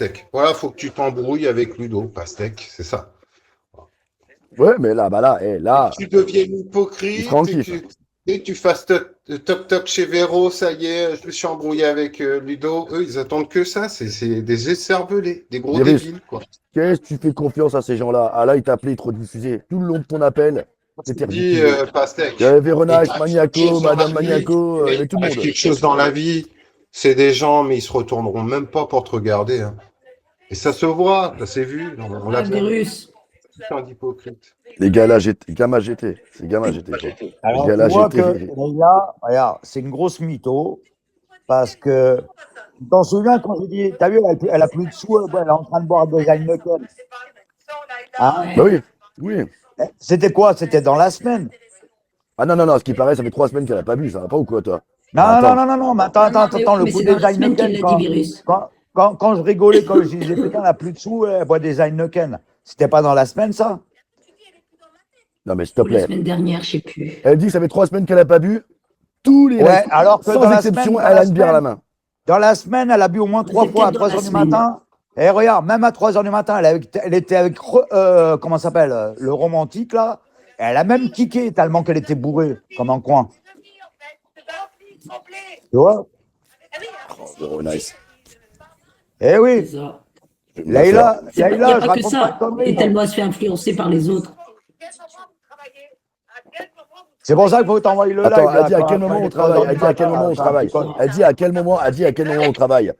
Pastèque. Voilà, faut que tu t'embrouilles avec Ludo, Pastèque, c'est ça. Ouais, mais là, bah là, Et là, que tu deviennes il sera hypocrite, en kiff. et que tu fasses toc toc chez Véro, ça y est, je me suis embrouillé avec Ludo. Eux, ils attendent que ça, c'est des écervelés, des gros Virus, débiles, quoi. qu'est-ce que tu fais confiance à ces gens-là? Ah là, ils t'appelaient, ils te rediffusaient. Tout le long de ton appel, Je c'était te dis, rediffusé. Il y Pastèque, avait et Véronache, t'as quelque Maniaco, chose dans la Madame vie, Maniaco, il y et avait tout le t'arrive monde. quelque chose dans la vie, c'est des gens, mais ils se retourneront même pas pour te regarder, hein. Et ça se voit, ça s'est vu, on l'a Ah, bien vu. virus. Putain d'hypocrite. Les gars là, j'étais, Gamma GT, c'est Gamma GT quoi. Les Alors, gars tu là, vois que GT. Leïla, regarde, c'est une grosse mytho, parce que, tu t'en souviens quand j'ai dit, t'as vu, elle a plus de sous, elle est en train de boire des Heineken. Hein? Bah Ouais. oui, oui. C'était quoi? C'était dans la semaine. Ah non, non, non, ce qui paraît, ça fait 3 semaines qu'elle a pas bu, ça va pas ou quoi, toi? Non, Ah, non, attends. non, non, non, mais attends, Non, non, attends, attends, le mais coup c'est dans des la semaine qu'elle Heineken, l'a dit, virus. quand je rigolais, quand je disais, putain, elle a plus de sous, elle boit des Heineken. C'était pas dans la semaine, ça? Non, mais s'il te Ou la plaît. semaine dernière, je sais plus. Elle dit que ça fait 3 semaines qu'elle a pas bu. Tous les Ouais, lives, alors que sans exception, elle a une bière à la main. dans la semaine, elle a bu au moins 3 C'est fois à peut-être dans 3 la heures du semaine. matin. Et regarde, même à 3 heures du matin, elle était avec, comment ça s'appelle, le romantique, là. Elle a même kické tellement qu'elle était bourrée, comme un coin. Tu vois? Oh, nice. Eh C'est oui, ça. Leïla, Il n'y a Leïla, je pas que raconte pas de ça. conneries, Et moi. tellement elle se fait influencer par les autres. C'est pour ça qu'il faut t'envoyer le Attends, live, elle là, dit à quand quel quand moment il on est 3 travaille. heures Elle du dit à quel matin, moment là, on c'est un travaille. petit con. Elle dit à quel moment, elle dit à quel moment on travaille.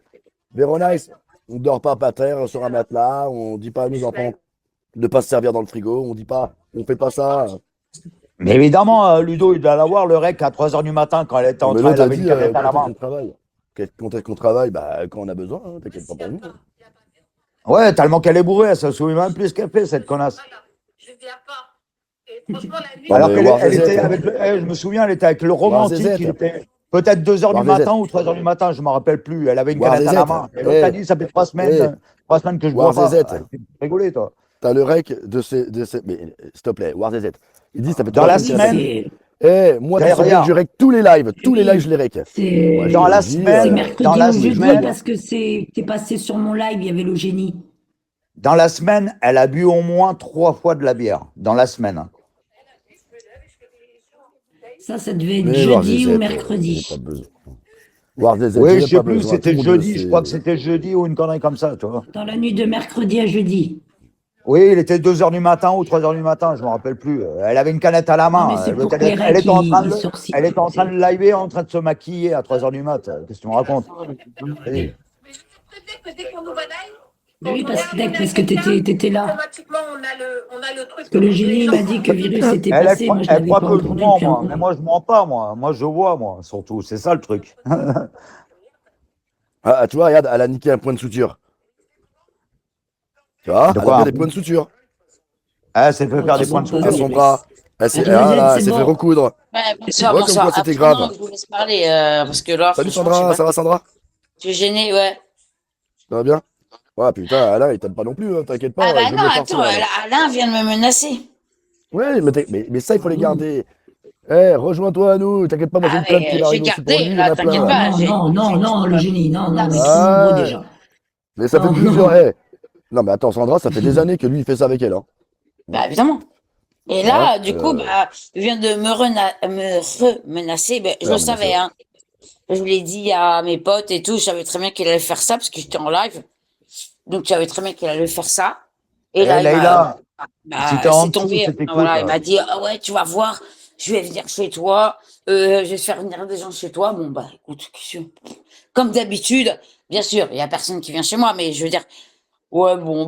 Véronice, on dort pas par terre sur un matelas, on dit pas à nos enfants de pas se servir dans le frigo, on dit pas, on fait pas ça. Mais évidemment, Ludo, il doit l'avoir, le rec, à 3 heures du matin, quand elle était Non, en mais train, l'autre elle a avait une dit canette à la quand est-ce main. qu'on travaille. Quand est-ce qu'on travaille? Bah quand on a besoin, hein, t'inquiète pas pour nous. Ouais, tellement qu'elle est bourrée, elle se souvient même plus ce qu'elle fait, cette connasse. Non Alors mais qu'elle War elle ZZ, était avec je me souviens, elle était avec le War romantique, il ZZ, était peut-être 2 heures du War matin ZZ, ou 3 heures du matin, je ne me rappelle plus. Elle avait une War canette à la ZZ, main. Et l'autre a dit, ça fait 3 semaines, eh, 3 semaines que je War bois pas. ZZ, Ah, tu fais rigoler, toi. t'as le rec de ces, mais s'il te plaît, War ZZ. Il dit ça fait Dans trois la semaines qu'elle a pas Oui, bu. semaine, Moi tu sais bien que je regarde, rec tous les lives, je les rec. Moi je dans te la dis, c'est semaine, dans mercredi la ou tous les jours jeudi elle semaine, boit. parce que c'est passé sur mon live, il y avait le génie. dans la semaine, elle a bu au moins 3 fois de la bière. Dans la semaine. Ça devait être Mais War jeudi ZZ, ou j'ai mercredi. pas besoin. War ZZ, j'ai Oui, même je sais pas plus, besoin. Tout le c'était monde le jeudi, je crois que sait. c'était jeudi ou une connerie comme ça, tu vois. Dans la nuit de mercredi à jeudi. Oui, il était 2 heures du matin ou 3 heures du matin, je ne me rappelle plus. Elle avait une canette à la Non, mais main. c'est pour L'autre, que les elle recs, était en train de, ils sourcillent. elle était en train de liver, en train de se maquiller à 3 heures du mat. Qu'est-ce que tu me racontes? Vas-y. Mais oui, parce que t'étais là. Parce que le génie m'a dit que virus était Elle, passé, moi je elle l'avais croit pas que je entendu mens, depuis un moi. Mais moment. moi, je mens pas, moi. Moi, je vois, moi, surtout. C'est ça le truc. Ah, tu vois, regarde, elle a niqué un point de suture. Tu vois, De elle a quoi? bien des points de suture. Elle s'est fait Oh, faire tu des points de mens pas, À son suture. virus. bras. Elle s'est, Allez, ah, Z, là, elle c'est s'est fait bon. recoudre. Ouais, Tu bonsoir, vois comme quoi bonsoir. c'était Après, non, grave. je vous laisse parler, parce que là, Salut franchement, je sais Sandra, pas, ça va Sandra? je suis gênée, ouais. Ça va bien? Ouais, putain, Alain, il t'aime pas non plus, hein, t'inquiète Ah pas, bah je non, vais me attends, farcir là. Alain vient de me menacer. Ouais, mais ça, il faut les Ah oui. garder. Rejoins-toi à nous, t'inquiète pas, moi j'ai Ah une plainte qui mais va j'ai arriver aussi pour gardé, lui, il y en là, a plein t'inquiète là. Non, pas, non, non, non, non, le génie. Non, non, mais t'es trop nombreux Ah, déjà. mais ça fait Non, plusieurs. non. Non, mais attends, Sandra, ça fait des années que lui, il fait ça avec elle. Hein. bah évidemment. Et Hein là, du coup, il vient de me remenacer, ben, je Ouais, le mais là, savais, hein. Je l'ai dit à mes potes et tout, je savais très bien qu'il allait faire ça, parce que j'étais en live, donc je savais très bien qu'il allait faire ça. Et là, Leïla, si t'es c'est en dessous, tombé. c'est tes couilles. Voilà, il m'a dit, ah ouais, tu vas voir, je vais venir chez toi, je vais faire venir des gens chez toi. Bon, bah, écoute, comme d'habitude, bien sûr, il y a personne qui vient chez moi, mais je veux dire, ouais, bon,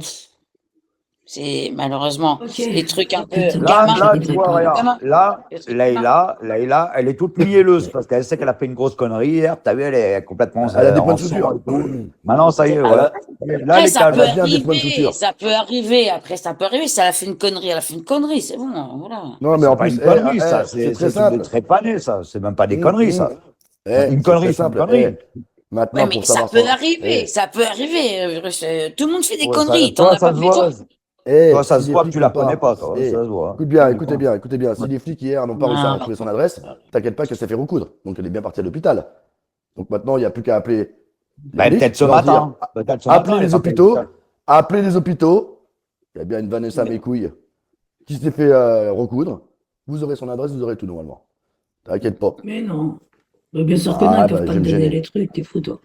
c'est malheureusement Ok. des trucs un peu Putain, Là, gamins. là, j'arriverai tu vois, pas. regarde. Gamins. Là, Des trucs gamins. Leïla, elle est toute mielleuse parce qu'elle sait qu'elle a fait une grosse connerie hier. T'as vu, elle est complètement Elle a des points en de sang suture. et tout. Maintenant, ça y est, Elle ouais. a, Là, elle Après, est ça calme. peut elle a bien des points de arriver, suture. ça peut arriver. Après, ça peut arriver. Si elle a fait une connerie, elle a fait une connerie, c'est bon, voilà. Non, Mais mais en c'est pas plus, une connerie, ça. c'est très C'est des simple. trépanés, ça. C'est même pas des Hum, conneries, hum. ça. Une C'est très connerie, c'est une simple. connerie. Ouais, Maintenant, mais pour ça savoir peut ça. arriver, ça peut arriver. Tout le monde fait des Ouais, conneries. T'en toi, as pas ça se fait toi? voit. Toi, ça Si se les voit que flics tu n'ont la connais pas. pas, toi. Ça se voit. Écoutez bien. Si les flics hier n'ont pas réussi à retrouver son adresse, t'inquiète pas qu'elle s'est fait recoudre. Donc elle est bien partie à l'hôpital. Donc maintenant, il n'y a plus qu'à appeler Bah, flics, peut-être ce leur dire, matin. Peut-être ce appelez matin, il est les pas fait hôpitaux, ça. appelez les hôpitaux. Il y a bien une Vanessa Mais, Mécouille qui s'est fait recoudre. Vous aurez son adresse, vous aurez tout normalement. T'inquiète pas. mais non. Mais bien sûr que non, ils Ah, ne peuvent bah, pas je vais te me donner gêner. les trucs, t'es fou, toi.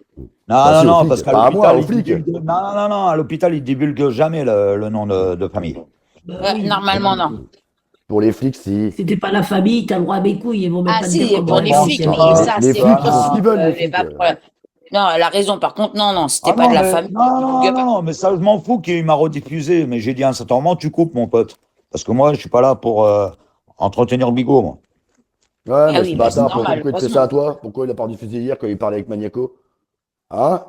Non, Bah, non, si, aux non, parce flics. qu'à Pas à moi, l'hôpital, aux ils flics. divulguent. Non, non, non, non, à l'hôpital, ils divulguent jamais le nom de famille. Bah Ouais, oui. normalement, non. Pour les flics, si. Si t'es pas la famille, t'as le droit à mes couilles, ils vont même Ah, pas te dire si, comment pour Je les réagir pense s'il flics, y a un oui, pas. problème. ça, Les c'est flics, ils font ce possible. qu'ils veulent, les Mais flics. pas de problème. Non, elle a raison. Par contre, non, non, c'était Ah pas non, de la mais famille. non, non, divulgue non, pas. non, mais ça, je m'en fous qu'il m'a rediffusé. Mais j'ai dit à un certain moment, tu coupes, mon pote. Parce que moi, je suis pas là pour entretenir Bigot, moi. Ouais, Ah mais ce oui, bah, c'est bâtard, normal, pourquoi il te fait ça heureusement. à toi? Pourquoi il a pas diffusé hier quand il parlait avec Maniaco? Hein?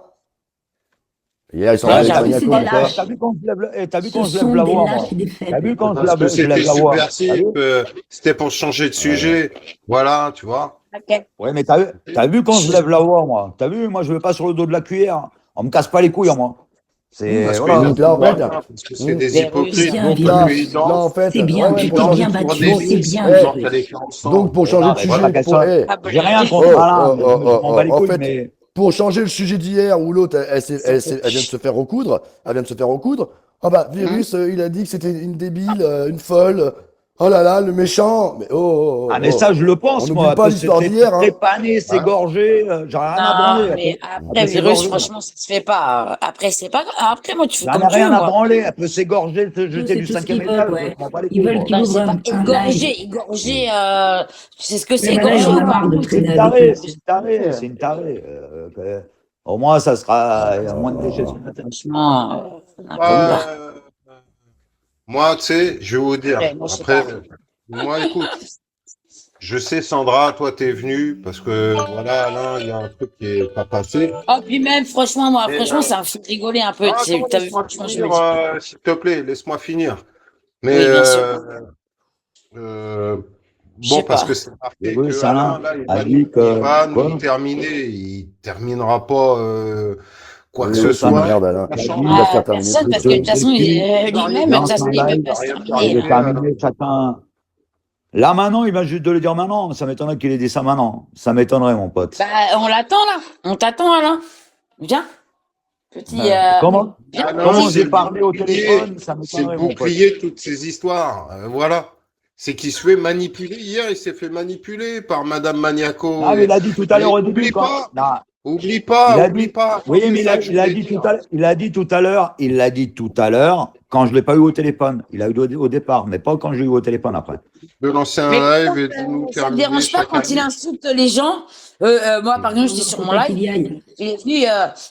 Hier, il s'est Ouais, engueulé Ouais, avec t'as Parce que vu, c'est Maniaco, des mais quoi? t'as lâches. vu quand je lève, t'as vu Ce quand je lève sont la des voix, lâches moi. et des T'as vu faibles. quand Parce que je lève c'était la voix. T'as vu? subversif, c'était pour changer de Ouais. sujet. Voilà, tu vois. Ok. Ouais, mais t'as vu quand je lève la voix, moi. T'as vu, moi, je vais pas sur le dos de la cuillère. On me casse pas les couilles, moi. C'est, Parce qu'ils voilà. ne Donc là, en comprennent fait, rien, parce que c'est hum, des Les C'est Russes. hypocrites. bien, Donc, Virus. en fait, C'est ouais, bien, ouais, tu pour t'es changer ils bien de, font battu, des c'est listes, bien, eh, ils entrent les Virus. faire donc ensemble. pour changer Non, de mais c'est pas sujet, question. Ah, J'ai rien bleu. contre Alain. Je m'en bats les en couilles, fait, mais pour changer le sujet d'hier où l'autre, elle vient de se faire recoudre, elle vient de se faire recoudre. Ah bah, Hum. Virus, il a dit que c'était une débile, une folle. Oh là là, le méchant. Mais ah, mais ça, je le on pense, n'oublie moi. pas Que l'histoire c'est d'hier, hein. trépané, c'est Hein. gorgé. J'en ai rien à branler. Non, mais Elle après, peut virus, s'égorger. franchement, ça se fait pas. Après, c'est pas grave. Après, moi, tu fais J'en comme ai tu veux, rien à moi. branler. Elle peut s'égorger, se Eux, jeter c'est du tout ce 5e qu'ils veulent, étage. Je ouais. m'en bats les Ils couilles, veulent moi. qu'il Non, ouvre c'est pas un live. égorger. Égorger, tu sais ce que c'est Mais maintenant, égorger ils en ou ont pas? marre de C'est traîner une avec tarée, eux. c'est une tarée, c'est une tarée. Au moins, ça sera il y a moins de déchets sur la terre. Franchement, n'importe J'avoue. quoi. Moi, tu sais, je vais vous dire. Ouais, moi, je sais Après, pas. moi, écoute, je sais, Sandra, toi, t'es venue parce que, voilà, Alain, il y a un truc qui est pas passé. Oh, puis même, franchement, moi, Mais, franchement, ça me fait rigoler un peu. ah, attends, T'as vu, laisse-moi franchement, je me finir, dis. s'il te plaît, laisse-moi finir. Mais, Oui, bien sûr. euh, Je sais bon, parce pas. que c'est Le marqué que russe Alain, Alain là, a dit il que, va nous quoi? terminer. Il terminera pas quoi Le que ce Russe russe, il Alain soit. merde, Alain. La a Il chambre, va se dit faire terminer Personne, tout parce que de toute seul. façon, depuis, il va rien lui-même, de toute lance terminer. façon, un il ne peut live, Il pas va se rien terminer. il est terminer, Alain. terminé chacun. Là maintenant, il va juste de le dire maintenant. Ça m'étonnerait qu'il ait dit ça maintenant. Ça m'étonnerait, mon pote. Bah, on l'attend, là. On t'attend, Alain. Viens, petit, Comment? viens. Alain, Comment c'est j'ai le parlé au bouclier. téléphone? Ça C'est le m'étonnerait, mon pote. bouclier de toutes ces histoires. Voilà. C'est qu'il se fait manipuler. Hier, il s'est fait manipuler par Madame Maniaco. Non, mais il a dit tout à l'heure Et au début, quand. Non, il a oublie dit, pas. oui, C'est mais ça que je il a voulais dit tout dire. à l'heure, il l'a dit tout à l'heure, quand je l'ai pas eu au téléphone. Il a eu au départ, mais pas quand je l'ai eu au téléphone après. De lancer un Mais live et de nous ça ne terminer dérange pas chacun. quand il insulte les gens. Moi, par exemple, j'étais Non, sur faut mon pas live. qu'il y aille. Il est venu,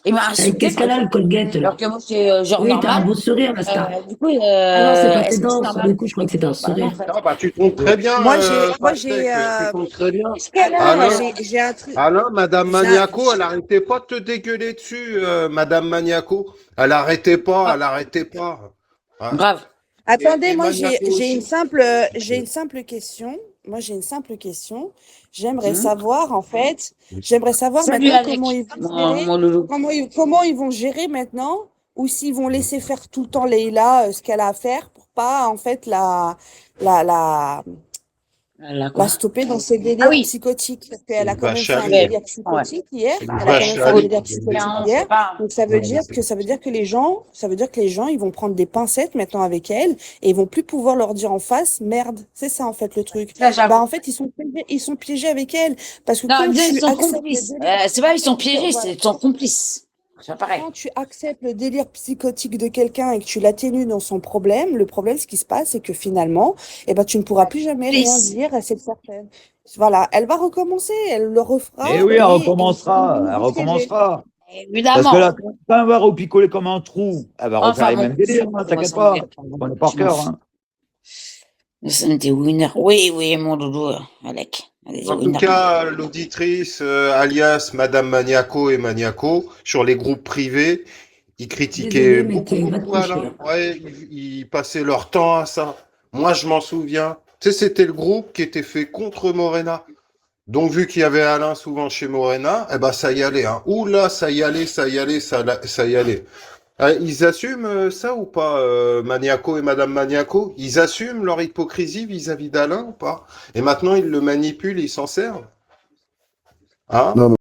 il m'a insulté, Qu'est-ce par qu'elle a, le exemple. Colgate, Alors là? que moi, c'est genre Oui, t'as un normal. beau sourire, la star. Du coup, Ah non, c'est pas tes est-ce que c'est dents. Sur normal? le coup, je crois que c'était un Bah non, en sourire. fait. Ah, bah, tu comptes très bien, Moi, Pastèque, tu comptes très bien. Qu'est-ce qu'elle attends, a? j'ai un truc, Alain, Madame j'ai un- Maniaco, elle arrêtait pas de te dégueuler dessus, Madame Maniaco. Elle arrêtait pas, Ah, elle arrêtait pas. Hein. grave. attendez, Et moi, Maniaco aussi. j'ai une simple question. Moi, j'ai une simple question. J'aimerais Hum. savoir, en fait, j'aimerais savoir Salut, maintenant comment Alec. ils vont gérer, Mon loulou. comment ils vont gérer maintenant, ou s'ils vont laisser faire tout le temps Leïla, ce qu'elle a à faire pour pas, en fait, la, la, Là, la quoi. stopper dans ses Ah délires oui. psychotiques. Parce C'est qu'elle a une quand même vache fait à un lait. Ouais. délire Ouais. psychotique hier. C'est une Elle a quand vache même à fait un Oui. lait. délire Mais psychotique on hier. sait pas. Donc ça veut dire que les gens, ils vont prendre des pincettes maintenant avec elle et ils vont plus pouvoir leur dire en face, merde. C'est ça, en fait, le truc. Là, j'avoue. Bah, en fait, ils sont piégés avec elle. Parce que Non, quand déjà, ils tu sont acceptes le complices. délire, C'est pas, ils sont piégés, voilà. ils sont complices. C'est pas pareil. Quand tu acceptes le délire psychotique de quelqu'un et que tu l'atténues dans son problème, le problème, ce qui se passe, c'est que finalement, eh ben, tu ne pourras plus jamais rien Complices. dire à cette personne. Voilà, elle va recommencer, elle le refera Et oui, elle et recommencera, ils elle vont se piéger. recommencera. Parce que Évidemment. là, quand elle va repicoler comme un trou, elle va refaire Enfin, les bon, mêmes délires, hein, moi, t'inquiète ça me pas. fait pas. Je connais par Je m'en cœur. fous. Hein. Nous sommes des winners. Oui, oui, mon doudou, Alec. On est des En tout winners. cas, l'auditrice, alias Madame Maniaco et Maniaco, sur les groupes privés, ils critiquaient Désolé, mais va te beaucoup coucher, Alain. là. Ouais, ils passaient leur temps à ça. Moi, je m'en souviens. Tu sais, c'était le groupe qui était fait contre Morena. Donc, vu qu'il y avait Alain souvent chez Morena, eh ben, ça y allait, hein. Ouh là, ça y allait, ça y allait. Ils assument ça ou pas, Maniaco et Madame Maniaco? Ils assument leur hypocrisie vis-à-vis d'Alain ou pas? Et maintenant, ils le manipulent, ils s'en servent? Hein? Non,